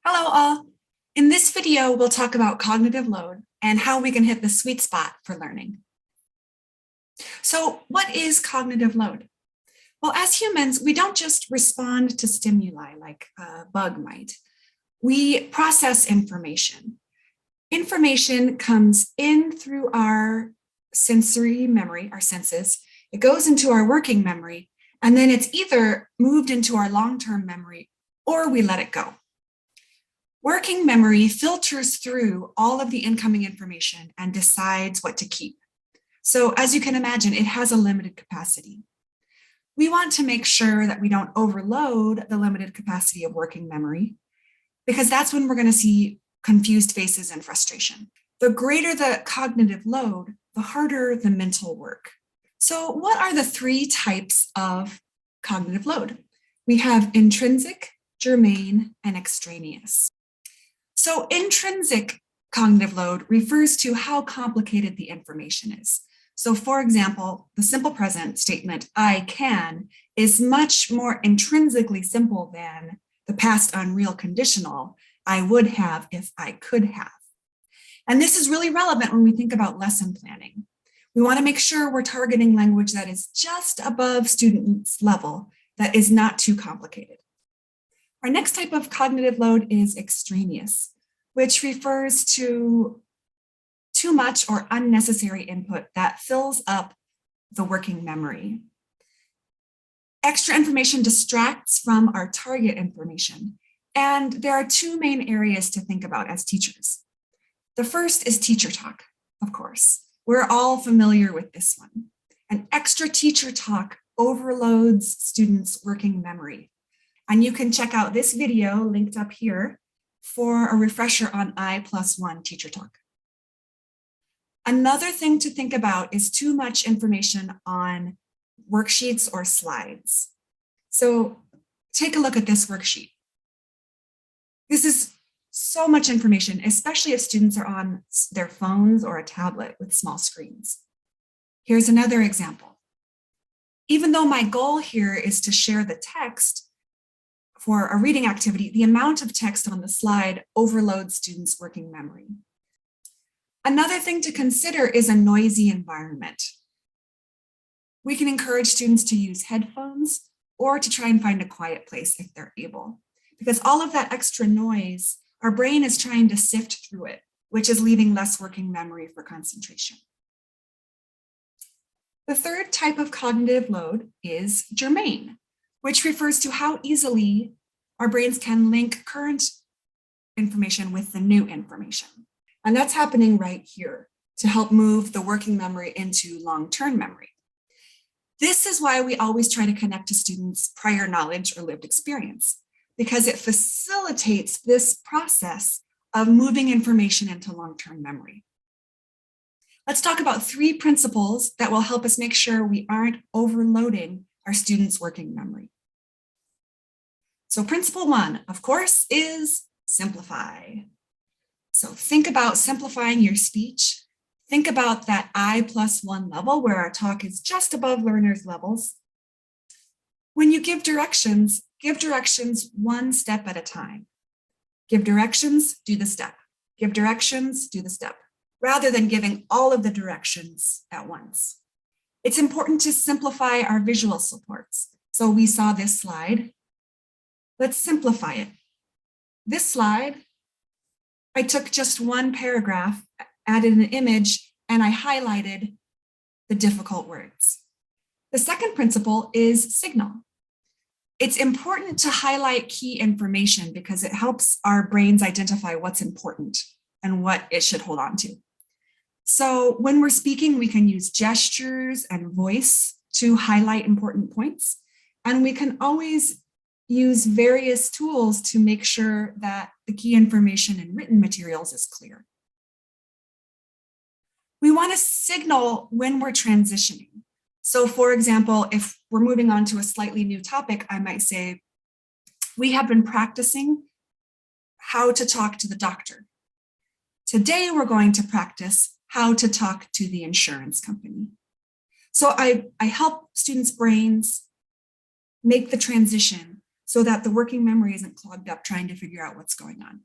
Hello all. In this video, we'll talk about cognitive load and how we can hit the sweet spot for learning. So what is cognitive load? Well, as humans, we don't just respond to stimuli like a bug might. We process information. Information comes in through our sensory memory, our senses. It goes into our working memory, and then it's either moved into our long-term memory or we let it go. Working memory filters through all of the incoming information and decides what to keep. So as you can imagine, it has a limited capacity. We want to make sure that we don't overload the limited capacity of working memory, because that's when we're going to see confused faces and frustration. The greater the cognitive load, the harder the mental work. So what are the three types of cognitive load? We have intrinsic, germaine, and extraneous. So intrinsic cognitive load refers to how complicated the information is. So for example, the simple present statement, I can, is much more intrinsically simple than the past unreal conditional, I would have if I could have. And this is really relevant when we think about lesson planning. We want to make sure we're targeting language that is just above students' level, that is not too complicated. Our next type of cognitive load is extraneous, which refers to too much or unnecessary input that fills up the working memory. Extra information distracts from our target information, and there are two main areas to think about as teachers. The first is teacher talk, of course. We're all familiar with this one. And extra teacher talk overloads students' working memory. And you can check out this video linked up here for a refresher on I+1 teacher talk. Another thing to think about is too much information on worksheets or slides. So take a look at this worksheet. This is so much information, especially if students are on their phones or a tablet with small screens. Here's another example. Even though my goal here is to share the text, for a reading activity, the amount of text on the slide overloads students' working memory. Another thing to consider is a noisy environment. We can encourage students to use headphones or to try and find a quiet place if they're able, because all of that extra noise, our brain is trying to sift through it, which is leaving less working memory for concentration. The third type of cognitive load is germaine, which refers to how easily our brains can link current information with the new information. And that's happening right here to help move the working memory into long-term memory. This is why we always try to connect to students' prior knowledge or lived experience, because it facilitates this process of moving information into long-term memory. Let's talk about three principles that will help us make sure we aren't overloading our students' working memory. So principle one, of course, is simplify. So think about simplifying your speech. Think about that I+1 level where our talk is just above learners' levels. When you give directions one step at a time. Give directions, do the step. Give directions, do the step, rather than giving all of the directions at once. It's important to simplify our visual supports. So we saw this slide. Let's simplify it. This slide, I took just one paragraph, added an image, and I highlighted the difficult words. The second principle is signal. It's important to highlight key information because it helps our brains identify what's important and what it should hold on to. So when we're speaking, we can use gestures and voice to highlight important points, and we can always use various tools to make sure that the key information in written materials is clear. We want to signal when we're transitioning. So for example, if we're moving on to a slightly new topic, I might say, we have been practicing how to talk to the doctor. Today, we're going to practice how to talk to the insurance company. So I help students' brains make the transition so that the working memory isn't clogged up trying to figure out what's going on.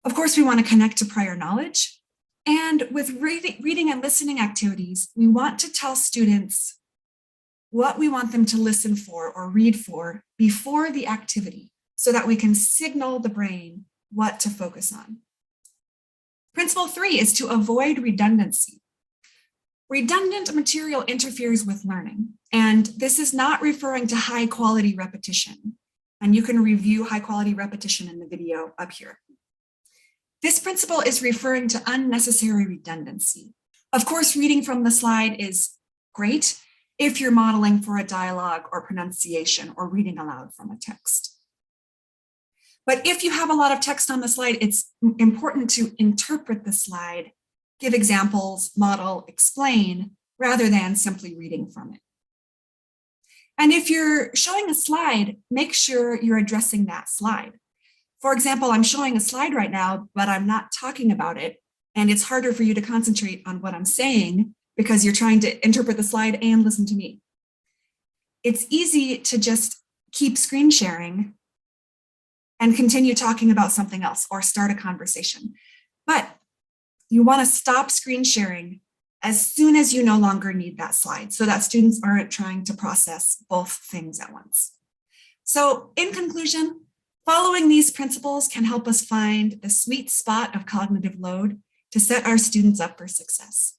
Of course, we want to connect to prior knowledge. And with reading and listening activities, we want to tell students what we want them to listen for or read for before the activity so that we can signal the brain what to focus on. Principle 3 is to avoid redundancy. Redundant material interferes with learning, and this is not referring to high quality repetition. And you can review high quality repetition in the video up here. This principle is referring to unnecessary redundancy. Of course, reading from the slide is great if you're modeling for a dialogue or pronunciation or reading aloud from a text. But if you have a lot of text on the slide, it's important to interpret the slide, give examples, model, explain, rather than simply reading from it. And if you're showing a slide, make sure you're addressing that slide. For example, I'm showing a slide right now, but I'm not talking about it. And it's harder for you to concentrate on what I'm saying because you're trying to interpret the slide and listen to me. It's easy to just keep screen sharing and continue talking about something else or start a conversation. But you want to stop screen sharing as soon as you no longer need that slide so that students aren't trying to process both things at once. So in conclusion, following these principles can help us find the sweet spot of cognitive load to set our students up for success.